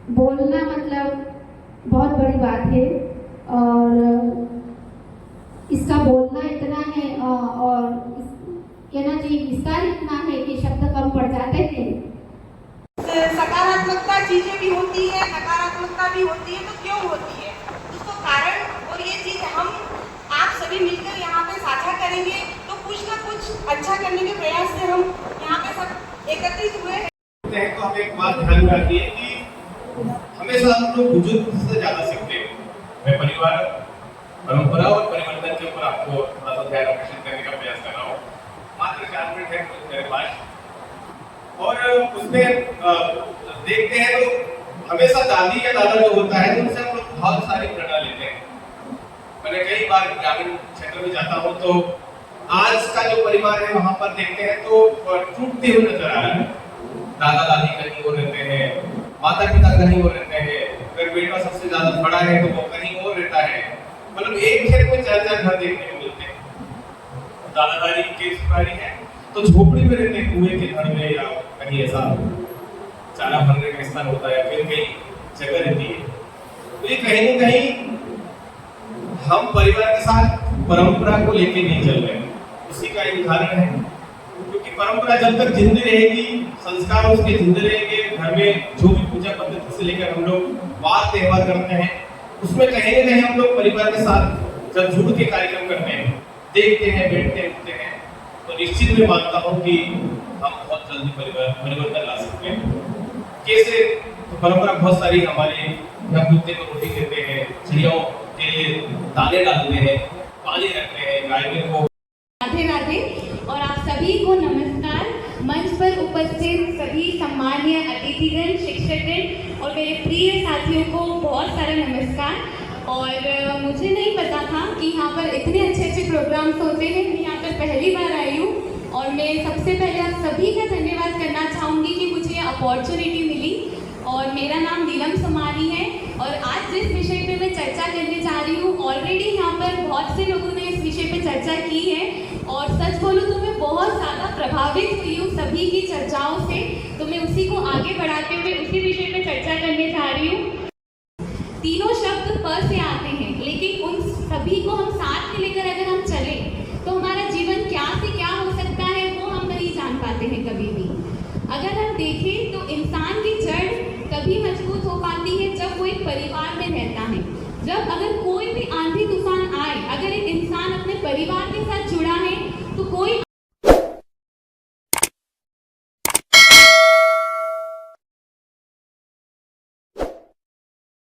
बोलना मतलब बहुत बड़ी बात है और इसका बोलना इतना है और कहना चाहिए विस्तार इतना है कि शब्द कम पड़ जाते हैं। सकारात्मकता चीजें भी होती है, नकारात्मकता भी होती है, तो क्यों होती है उसको कारण और ये चीज हम आप सभी मिलकर यहाँ पे साझा करेंगे तो कुछ ना कुछ अच्छा करने के प्रयास से हम यहाँ पे सब एकत्रित हुए हैं। तो हम एक बात ध्यान में रखिए कि हमेशा हम लोग बुजुर्ग से ज्यादा सीखते हैं। मैं परिवार, परंपरा और परिवर्तन के ऊपर आपको थोड़ा सा ध्यान आकर्षित करने का प्रयास कर रहा हूँ। मात्र 4 मिनट है मेरे पास और उसमें देखते हैं तो हमेशा दादी या दादा जो होता है उनसे हम लोग बहुत सारी प्रेरणा लेते हैं। मैंने कई बार ग्रामीण क्षेत्र में जाता हूँ तो आज का जो परिवार है वहां पर देखते हैं तो टूटते हुए नजर आ रहा है। दादा दादी कहीं और रहते हैं, माता पिता कहीं और रहते हैं, अगर बेटा सबसे ज्यादा बड़ा है तो वो कहीं और रहता है। मतलब एक खेत में 4-4 घर देखने को मिलते हैं। दादा दादी की बारी है तो झोपड़ी में रहते हैं, कुएं के घर में या कहीं ऐसा चारा भरने का स्थान होता है, फिर कहीं जगह रहती है। तो ये कहीं ना कहीं हम परिवार के साथ परंपरा को लेके नहीं चल रहे हैं। उसी का एक उदाहरण है, क्योंकि परंपरा जब तक जिंदी रहेगी, संस्कार उसके जिंदे रहेंगे। घर में जो भी पूजा पद्धति से लेकर हम लोग वार त्योहार करते हैं उसमें कहीं ना कहीं हम लोग परिवार के साथ जब जुड़ के कार्यक्रम करते हैं, देखते हैं, बैठते हैं, उठते हैं, तो निश्चित मैं मानता हूँ कि हम बहुत जल्दी परिवर्तन ला सकते हैं। कैसे? तो परंपरा बहुत सारी हमारे यहाँ कुत्ते को रोटी देते हैं, चिड़ियों के लिए दाने डालते हैं, पानी रखते हैं, गाय को। राधे राधे और आप सभी को नमस्कार। मंच पर उपस्थित सभी सम्मानीय अतिथिगण, शिक्षकगण और मेरे प्रिय साथियों को बहुत सारा नमस्कार। और मुझे नहीं पता था कि यहाँ पर इतने अच्छे अच्छे प्रोग्राम्स होते हैं। मैं यहाँ पर पहली बार आई हूँ और मैं सबसे पहले आप सभी का धन्यवाद करना चाहूँगी कि मुझे ये अपॉर्चुनिटी मिली। और मेरा नाम नीलम समानी है और आज जिस विषय पे मैं चर्चा करने जा रही हूँ, ऑलरेडी यहाँ पर बहुत से लोगों ने इस विषय पे चर्चा की है और सच बोलूँ तो मैं बहुत ज़्यादा प्रभावित हुई हूँ सभी की चर्चाओं से। तो मैं उसी को आगे बढ़ाते हुए उसी विषय पे चर्चा करने जा रही हूँ। तीनों शब्द प से आते हैं, लेकिन उन सभी को हम साथ में लेकर अगर हम चले तो हमारा जीवन क्या से क्या हो सकता है वो हम नहीं जान पाते हैं कभी भी। अगर हम देखें तो इंसान की जड़ तभी मजबूत हो पाती है जब वो एक परिवार में रहता है। जब अगर कोई भी आंधी तूफान आए, अगर एक इंसान अपने परिवार के साथ जुड़ा है तो कोई